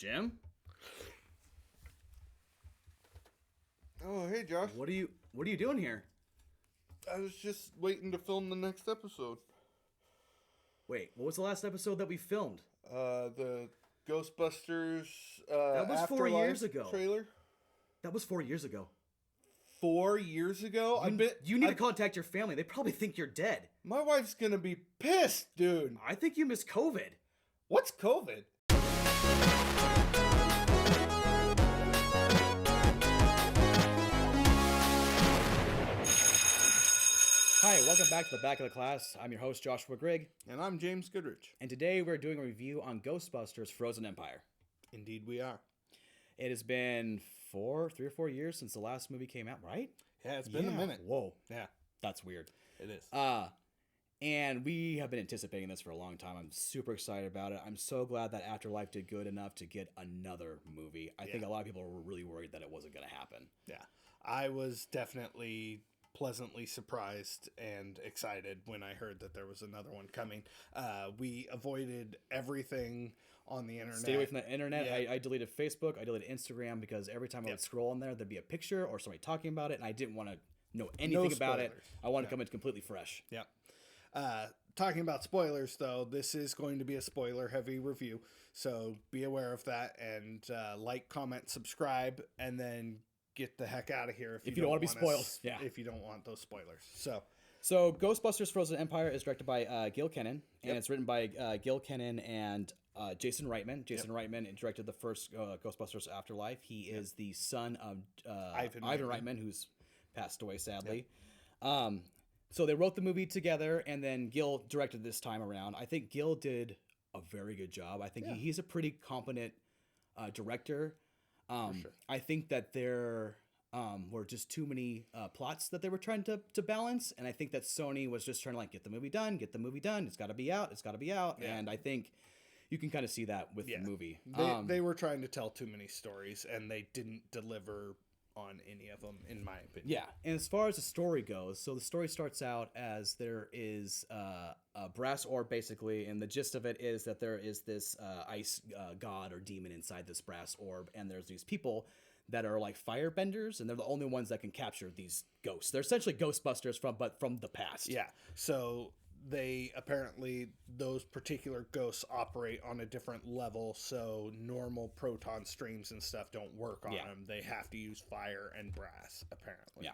Jim? Oh, hey, Josh. What are you doing here? I was just waiting to film the next episode. Wait, what was the last episode that we filmed? The Ghostbusters That was 4 Afterlife years ago. trailer. That was 4 years ago. 4 years ago? You need to contact your family. They probably think you're dead. My wife's gonna be pissed, dude. I think you missed COVID. What's COVID? Hi, welcome back to the Back of the Class. I'm your host, Joshua Grigg. And I'm James Goodrich. And today we're doing a review on Ghostbusters Frozen Empire. Indeed we are. It has been 3 or 4 years since the last movie came out, right? Yeah, it's been a minute. Whoa. Yeah, That's weird. it is. And we have been anticipating this for a long time. I'm super excited about it. I'm so glad that Afterlife did good enough to get another movie. I think a lot of people were really worried that it wasn't going to happen. Yeah, I was definitely pleasantly surprised and excited when I heard that there was another one coming. We avoided everything on the internet. Stay away from the internet. Yeah. I deleted Facebook. I deleted Instagram because every time I would scroll on there, there'd be a picture or somebody talking about it, and I didn't want to know anything about it. spoilers. I wanted to come in completely fresh. Yeah. Talking about spoilers, though, this is going to be a spoiler-heavy review, so be aware of that, and like, comment, subscribe, and then get the heck out of here if you don't want to be spoiled. Yeah. If you don't want those spoilers. So Ghostbusters Frozen Empire is directed by Gil Kenan, and it's written by Gil Kenan and Jason Reitman. Jason Reitman directed the first Ghostbusters Afterlife. He is the son of Ivan Reitman, who's passed away, sadly. So they wrote the movie together, and then Gil directed this time around. I think Gil did a very good job. I think he's a pretty competent director. sure. I think that there were just too many plots that they were trying to balance, and I think that Sony was just trying to get the movie done. It's got to be out, Yeah. and I think you can kind of see that with the movie. They were trying to tell too many stories, and they didn't deliver on any of them, in my opinion. Yeah, and as far as the story goes, so the story starts out as there is a brass orb, basically, and the gist of it is that there is this ice god or demon inside this brass orb, and there's these people that are like firebenders, and they're the only ones that can capture these ghosts. They're essentially Ghostbusters from the past. Yeah, so those particular ghosts operate on a different level, so normal proton streams and stuff don't work on them. They have to use fire and brass, apparently. Yeah.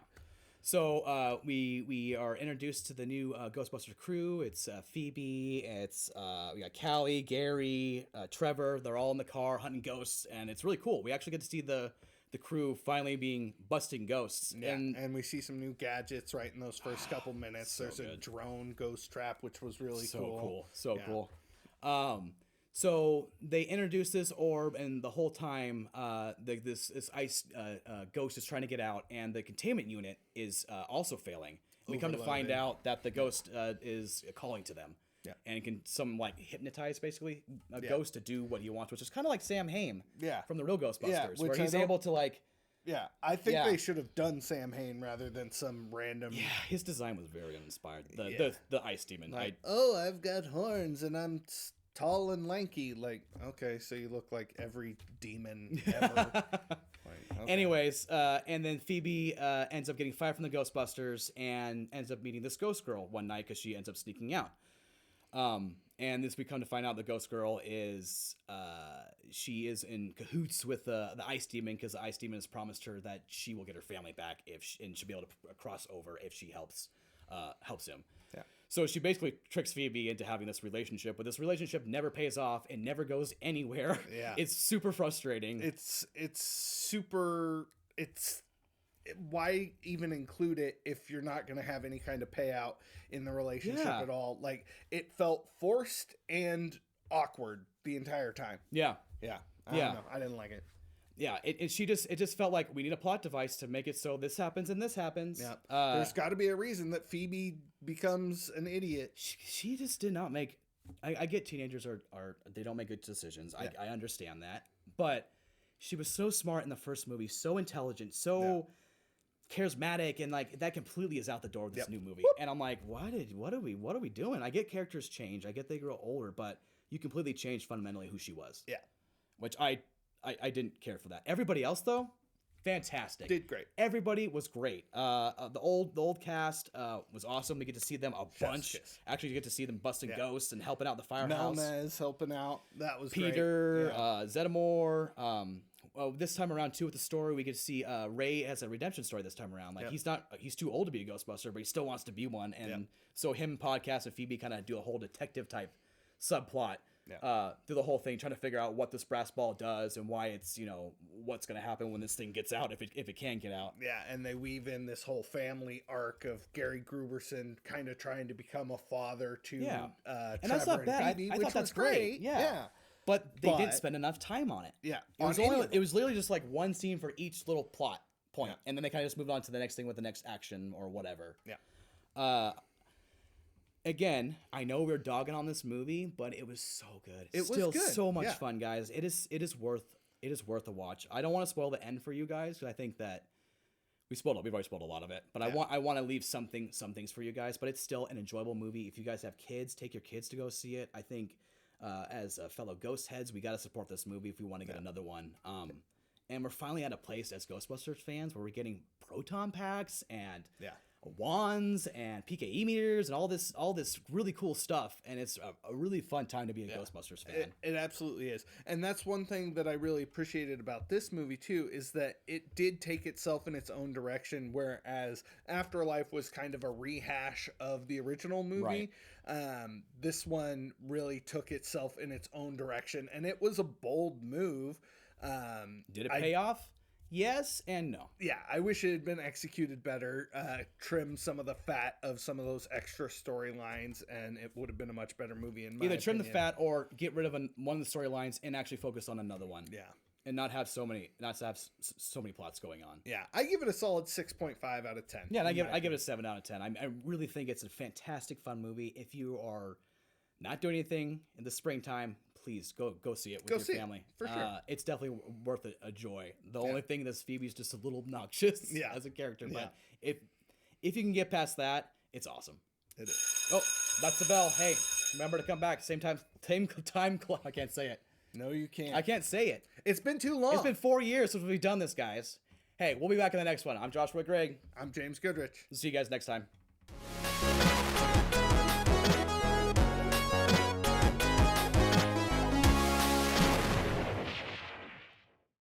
So we are introduced to the new Ghostbusters crew. It's Phoebe, it's we got Callie, Gary, Trevor. They're all in the car hunting ghosts, and it's really cool. We actually get to see the crew finally busting ghosts. Yeah, and we see some new gadgets right in those first couple minutes. There's a drone ghost trap, which was really cool. Cool. So they introduce this orb, and the whole time, this ice ghost is trying to get out, and the containment unit is also failing. We come to find out that the ghost is calling to them. Yeah. And it can hypnotize basically a ghost to do what he wants, which is kind of like Sam Hain from the real Ghostbusters, where he's able to Yeah, I think they should have done Sam Hain rather than some random. Yeah, his design was very uninspired. The ice demon. I've got horns and I'm tall and lanky. Okay, so you look like every demon ever. Anyways, and then Phoebe ends up getting fired from the Ghostbusters and ends up meeting this ghost girl one night because she ends up sneaking out. And this we come to find out the ghost girl is she is in cahoots with the ice demon because the ice demon has promised her that she will get her family back and she'll be able to cross over if she helps him. Yeah. So she basically tricks Phoebe into having this relationship, but this relationship never pays off and never goes anywhere. Yeah. It's super frustrating. Why even include it if you're not going to have any kind of payout in the relationship at all? It felt forced and awkward the entire time. Yeah. I don't know. I didn't like it. Yeah, it just felt like we need a plot device to make it so this happens and this happens. Yeah. There's got to be a reason that Phoebe becomes an idiot. She just did not make. I get teenagers are they don't make good decisions. Yeah. I understand that, but she was so smart in the first movie, so intelligent, so charismatic, and that completely is out the door with this new movie. And I'm like, what are we doing? I get characters change, I get they grow older, but you completely changed fundamentally who she was. Yeah. Which I I didn't care for that. Everybody else though, fantastic. Did great. Everybody was great. The old cast was awesome. We get to see them a bunch. Kiss. Actually, you get to see them busting ghosts and helping out the firehouse. Melnez helping out. That was Peter, great. Zeddemore. Well, this time around too with the story, we get to see Ray has a redemption story this time around. Like he's too old to be a Ghostbuster, but he still wants to be one. And so him, Podcast, and Phoebe kind of do a whole detective type subplot through the whole thing, trying to figure out what this brass ball does and why it's, what's going to happen when this thing gets out, if it can get out. Yeah, and they weave in this whole family arc of Gary Gruberson kind of trying to become a father to And Trevor that's not bad. Phoebe, I which thought that's was great. Yeah. But they didn't spend enough time on it. Yeah. It was literally just like one scene for each little plot point, and then they kind of just moved on to the next thing with the next action or whatever. Yeah. Again, I know we're dogging on this movie, but it was so good. It was still good. So much fun, guys. It is worth a watch. I don't want to spoil the end for you guys because I think that we've already spoiled a lot of it. But I want to leave some things for you guys. But it's still an enjoyable movie. If you guys have kids, take your kids to go see it. I think as fellow ghost heads, we got to support this movie if we want to get another one. And we're finally at a place as Ghostbusters fans where we're getting proton packs and wands and PKE meters and all this really cool stuff, and it's a really fun time to be a Ghostbusters fan. It absolutely is. And that's one thing that I really appreciated about this movie too, is that it did take itself in its own direction, whereas Afterlife was kind of a rehash of the original movie. This one really took itself in its own direction, and it was a bold move. Did it pay off? Yes and no. Yeah, I wish it had been executed better, trim some of the fat of some of those extra storylines, and it would have been a much better movie in my Either trim opinion. the fat or get rid of one of the storylines and actually focus on another one. Yeah. And not have so many plots going on. Yeah, I give it a solid 6.5 out of 10. Yeah, and I give it a 7 out of 10. I really think it's a fantastic, fun movie. If you are not doing anything in the springtime, please go see it with your family. For sure. It's definitely worth a joy. The only thing is Phoebe's just a little obnoxious as a character. But if you can get past that, it's awesome. It is. Oh, that's the bell. Hey, remember to come back. Same time clock. I can't say it. No, you can't. I can't say it. It's been too long. It's been 4 years since we've done this, guys. Hey, we'll be back in the next one. I'm Joshua Gregg. I'm James Goodrich. See you guys next time.